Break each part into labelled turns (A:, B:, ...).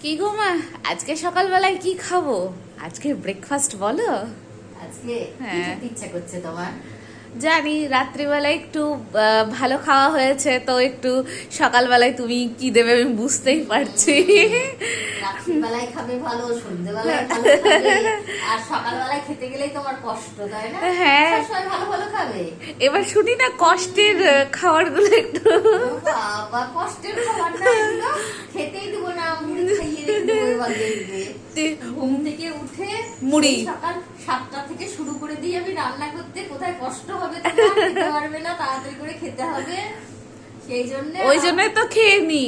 A: কি গো মা, আজকে সকালবেলায় কি খাবো? আজকে ব্রেকফাস্ট বলো।
B: আজকে কি
A: হ্যাঁ।
B: খেতে ইচ্ছা করছে তোমার?
A: জানি রাত্রিবেলায় একটু ভালো খাওয়া হয়েছে, তো একটু সকালবেলায় তুমি কি দেবে আমি বুঝতেই পারছি।
B: রাত্রিবেলায় খাবে ভালো, সন্ধ্যেবেলায় ভালো খাবে, আর সকালবেলায় খেতে গেলেই তোমার কষ্ট, তাই না?
A: হ্যাঁ।
B: সবসময় ভালো ভালো খাবে।
A: এবার শুনি না কষ্টের খাবারগুলো একটু।
B: ও বাবা, কষ্টের খাবার না এগুলো, খেতেই দেবো না, মুড়ি খাইয়ে রেখে দেবো এবার দেখবে। ঘুম থেকে উঠে
A: মুড়ি।
B: সেই সকাল 7টা থেকে শুরু করে দিই আমি রান্না করতে, কোথায় কষ্ট হবে তোমার, খেতে পারবে না, তাড়াতাড়ি করে খেতে হবে। সেই জন্য
A: ওই জন্যই তো খেয়ে নি,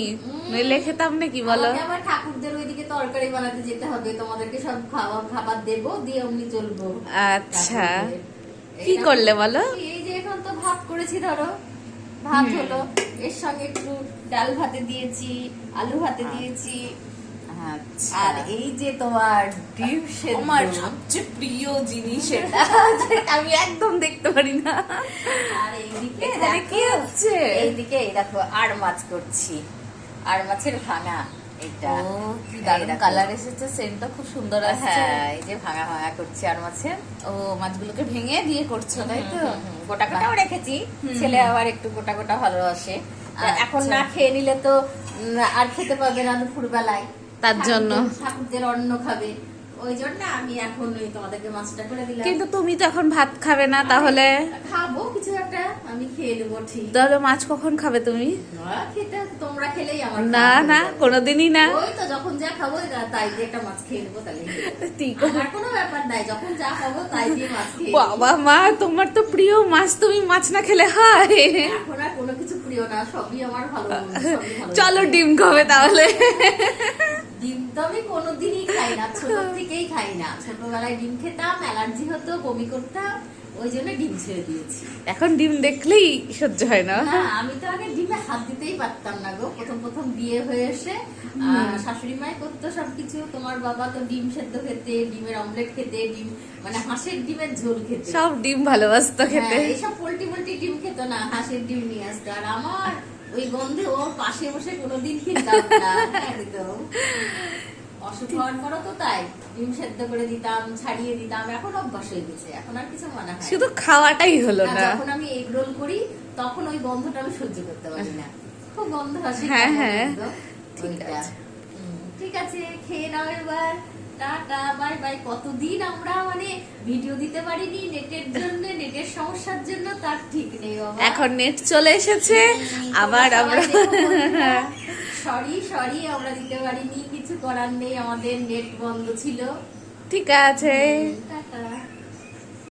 A: নইলে খেতাম না কি বলো।
B: আমাকে আবার ঠাকুরদের ওইদিকে তরকারি বানাতে যেতে হবে, তোমাদেরকে সব খাবার দেবো, দিয়ে অমনি চলবো।
A: আচ্ছা,
B: ঠাকুরদের।
A: কি
B: এইটা-
A: করলে বলো?
B: এই যে এখন তো ভাত করেছি, ধরো ভাত হলো, এর সঙ্গে একটু ডাল ভাতে দিয়েছি, আলু ভাতে দিয়েছি,
A: আচ্ছা,
B: আর এই যে তোমার ডিম সেদ্ধ।
A: আমার সবচেয়ে প্রিয় জিনিস এটা, যেটা আমি একদম দেখতে পারি না।
B: আর এইদিকে
A: এখানে কি হচ্ছে?
B: এইদিকে এই দেখো আর মাছ করছি, আর মাছের ভাঙা। এটা
A: ও, কি দারুণ
B: এই দেখো।
A: কালার এসেছে, সেন্টটা খুব সুন্দর আসছে।
B: হ্যাঁ, এই যে ভাঙা ভাঙা করছি আর মাছের।
A: ও, মাছগুলোকে ভেঙে দিয়ে করছো তাই তো?
B: গোটা গোটাও রেখেছি, ছেলে আবার একটু গোটা গোটা ভালোবাসে। তা
A: আচ্ছা।
B: এখন না খেয়ে নিলে তো আর খেতে পারবে না দুপুর বেলায়,
A: তার জন্য।
B: ঠাকুরদের অন্ন খাবে, ওই জন্য আমি এখন ওই তোমাদেরকে মাছটা করে দিলাম।
A: কিন্তু তুমি তো এখন ভাত খাবে না, তাহলে
B: খাবো কিছু একটা, আমি খেয়ে নেবো ঠিক।
A: তাহলে মাছ কখন খাবে তুমি?
B: খেতে তোমরা খেলেই আমার
A: না
B: খাওয়া হয়ে
A: না,
B: যাবে।
A: কোনোদিনই না।
B: ওই তো যখন যা খাবো তাই দিয়ে একটা মাছ খেয়ে নেবো, তাহলে
A: ঠিক।
B: আমার কোনো ব্যাপার নাই, যখন যা খাবো তাই দিয়ে মাছ খেয়ে নেবো।
A: বাবা মা, তোমার তো প্রিয় মাছ, তুমি মাছ না খেলে হয়?
B: এখন আর কোনো কিছু প্রিয় না, সবই আমার ভালো, সবই ভালো
A: চলো
B: লাগে।
A: ডিম খাবে তাহলে।
B: ডিম তো আমি কোনোদিনই খাই না, ছোট থেকেই খাই না। ছোটবেলায় ডিম খেতাম, অ্যালার্জি হতো, বমি করতাম, ওই জন্য ডিম ছেড়ে দিয়েছি।
A: এখন ডিম দেখলেই সহ্য হয় না।
B: না, আমি তো আগে ডিমে হাত দিতেই পারতাম না গো, প্রথম প্রথম বিয়ে হয়ে এসে শাশুড়ি মাই করতো সবকিছু। তোমার বাবা তো ডিম সেদ্ধ খেতে, ডিমের অমলেট খেতে, ডিম মানে হাঁসের ডিমের ঝোল খেতে,
A: সব ডিম ভালোবাসতো খেতে।
B: হ্যাঁ, এইসব পোল্ট্রি ডিম খেত না, হাঁসের ডিম নিয়ে আসতো। আর আমার ওই গন্ধে ওর পাশে বসে কোনোদিন খেতাম না, একদম। অসুখ হওয়ার পরও তো তাই ডিম সেদ্ধ করে দিতাম, ছাড়িয়ে দিতাম, এখন অভ্যাস হয়ে গেছে, এখন আর কিছু মনে হয় না।
A: শুধু খাওয়াটাই হলো
B: আর
A: না।
B: যখন আমি এগ রোল করি তখন ওই গন্ধটা আমি সহ্য করতে পারি না, খুব গন্ধ আসে।
A: হ্যাঁ,
B: কেমন
A: হ্যাঁ,
B: গন্ধ,
A: ঠিক
B: ওইটা।
A: আছে।
B: ঠিক আছে, খেয়ে নাও এবার, টাটা বাই বাই। কতদিন আমরা মানে ভিডিও দিতে পারিনি নেটের জন্য, নেটের সমস্যার জন্য, তার ঠিক নেই বাবা।
A: এখন নেট চলে এসেছে, আবার আমরা
B: সরি আমরা দিতে পারিনি, কিছু করার নেই, আমাদের নেট বন্ধ ছিল।
A: ঠিক আছে।